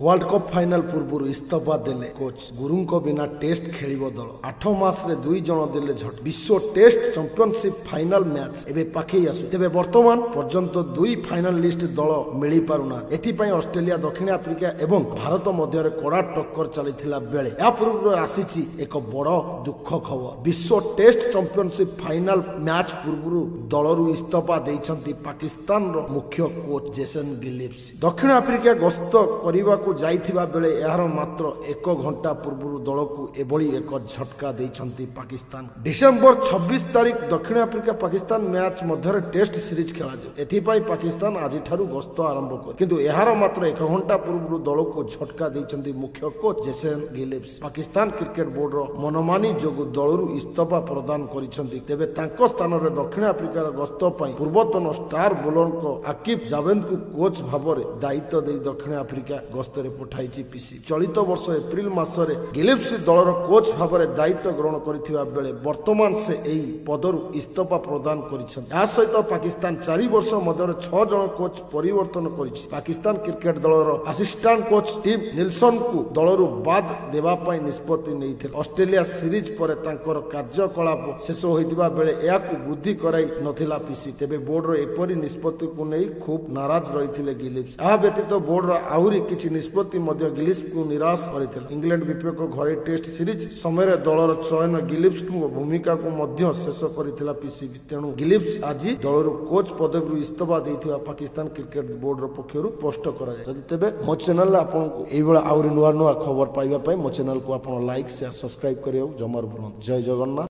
World cup final पूर्व इस्तफा देले coach गुरुंको बिना टेस्ट खेलिबो दल 8 मास रे 2 जण देले झट विश्व टेस्ट चैंपियनशिप फाइनाल मैच एबे पाखई आसु तेबे वर्तमान पर्यंत 2 फाइनालिस्ट दल मिली पारुना एथि पई ऑस्ट्रेलिया दक्षिण अफ्रीका एवं भारत मध्य कड़ा टक्कर चलीथिला बेले या पूर्व आसीची एक बड़ दुख खबर विश्व टेस्ट चैंपियनशिप फाइनाल मैच पूर्व दलरु इस्तफा देइछंती पाकिस्तान रो मुख्य कोच जेसन गिलिप्स दक्षिण अफ्रीका गस्त करने को जाइथिबा बेले यार मात्र 1 घंटा पूर्व दल को एभली एक झटका देइछंती पाकिस्तान डिसेंबर 26 तारिख दक्षिण अफ्रीका पाकिस्तान मैच मध्य टेस्ट सीरीज खेला जाए एथिपाई पाकिस्तान आज ठारू गस्त आरंभ कर किंतु यार मात्र 1 घंटा पूर्व दल को झटका देइछंती मुख्य कोच जेसन गिलिप्स पाकिस्तान क्रिकेट बोर्ड रो मनमानी जोगु दलरु इस्तफा प्रदान करिसंती तेबे तांको स्थान रे दक्षिण अफ्रीका गस्त पई पूर्वतन स्टार बोलर को आकिब जावेद को कोच भाबरे दायित्व दे दक्षिण अफ्रीका गस्तरे पठाई पीसी चलित वर्ष एप्रिल मासरे गिलिप्स दलर कोच भाबरे दायित्व ग्रहण करिथिबा बेले वर्तमान से एही पदरु इस्तफा प्रदान करिसंती या सहित पाकिस्तान 4 वर्ष मध्य 6 जन कोच परिवर्तन करिछि पाकिस्तान क्रिकेट दलर असिस्टेंट कोच स्टीव निल्सन को दलरु बाद देबा पई निष्पत्ति नेइथिले ऑस्ट्रेलिया सीरीज पर तांकर कार्यकलाप शेष होइतिबा बेले याकु वृद्धि कराई नथिला पीसी तेबे बोर्ड रो एपरि निष्पत्ति को नै खूब नाराज रहिथिले गिलिप्स आ व्यतीत बोर्ड रो आहुरी किछि निष्पत्ति मध्य गिलिप्स को निराश करिथिले इंग्लैंड विपक्ष घरे टेस्ट सीरीज समय दलर चयन गिलिप्स को भूमिका को मध्य शेष करिथिला पीसीबी तेणु गिलिप्स आज दलर कोच पदवी इस्तफा देथिबा पाकिस्तान क्रिकेट बोर्ड रो पक्षरु पोस्ट करा जाय जदि तेबे मो चैनल आपन को एई बेला आहुरी नुवा नुवा खबर पाइबा पय मो चैनल को आपन लाइक शेयर सब्सक्राइब करियो जमार भूलन जय जगन्नाथ।